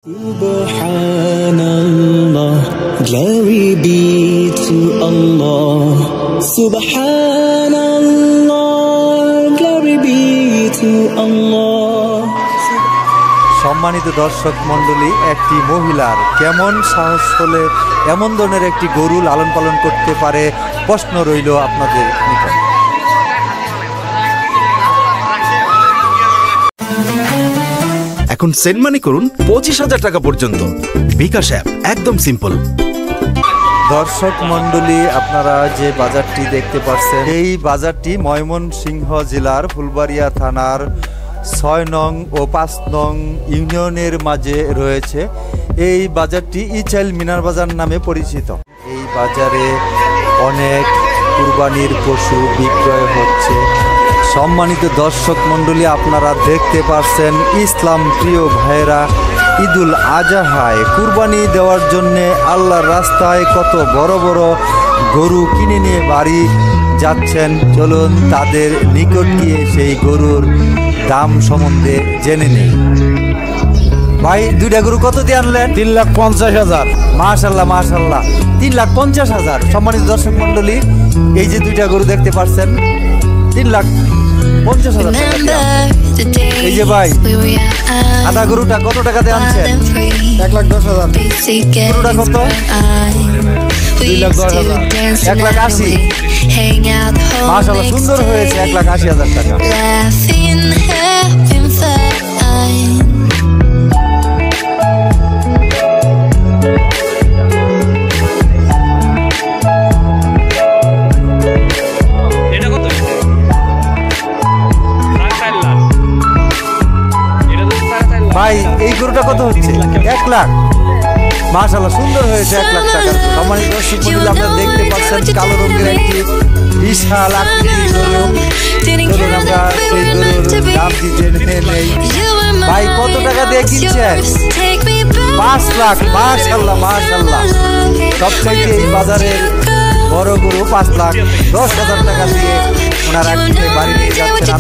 Subhanallah, glory be to Allah. Subhanallah, glory be to Allah. সম্মানিত দর্শক মণ্ডলী, একটি মহিলার কেমন সাহস হলে এমন ধরনের একটি গরু লালন পালন করতে পারে, প্রশ্ন রইল আপনাদের নিকট। এখন সেন্ড মানি করুন 25,000 টাকা পর্যন্ত। বিকাশ অ্যাপ একদম সিম্পল। দর্শক মণ্ডলী, আপনারা যে বাজারটি দেখতে পাচ্ছেন, এই বাজারটি ময়মনসিংহ জেলার ফুলবাড়িয়া থানার 6 নং ও 5 নং ইউনিয়নের মাঝে রয়েছে। এই বাজারটি ইচাইল মিনার বাজার নামে পরিচিত। এই বাজারে অনেক কুরবানির পশু বিক্রয় হচ্ছে। সম্মানিত দর্শক মণ্ডলী, আপনারা দেখতে পাচ্ছেন ইসলাম প্রিয় ভাইয়েরা ঈদুল আজহায় কুরবানি দেওয়ার জন্যে আল্লাহর রাস্তায় কত বড় বড় গরু কিনে নিয়ে বাড়ি যাচ্ছেন। চলুন তাদের নিকট গিয়ে সেই গরুর দাম সম্বন্ধে জেনে নেই। ভাই, দুইটা গরু কত দিয়ে আনলেন? 3,50,000। মাশাল্লাহ মাশাল্লাহ, 3,50,000। সম্মানিত দর্শক মণ্ডলী, এই যে দুইটা গরু দেখতে পাচ্ছেন, 3,50,000 টাকা দিয়ে। এই যে ভাই, আদা গরুটা কত টাকা দিয়ে আনছেন? 1,10,000। গরুটা কত? 2,10,000। 1,80,000। মাশাল্লাহ, সুন্দর হয়েছে। 1,80,000 টাকা। ভাই, এই গরুটা কত হচ্ছে? 1 লাখ। মাশাআল্লাহ, সুন্দর হয়েছে। 1 লাখ টাকা। সম্মানিত দর্শক মণ্ডলী, আপনারা দেখতে পাচ্ছেন কালো রঙের একটি বিশাল আকৃতির গরু। চলুন আমরা সেই গরুর দামটি জেনে নেই। ভাই, কত টাকা দিয়ে কিনছেন? 5 লাখ। মাশাআল্লাহ মাশাআল্লাহ, সবচেয়ে এই বাজারের বড় গরু 5,10,000 টাকা দিয়ে ওনারা কিনে বাড়ি নিয়ে যাচ্ছেন।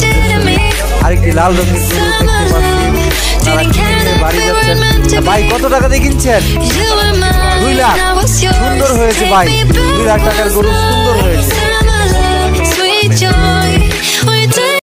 আরেকটি লাল রঙের গরু দেখতে পাচ্ছি, ওনারা কিনে নিয়ে বাড়ি যাচ্ছেন। ভাই, কত টাকা দিয়ে কিনছেন? 2 লাখ। সুন্দর হয়েছে ভাই, 2 লাখ টাকার গরু সুন্দর হয়েছে।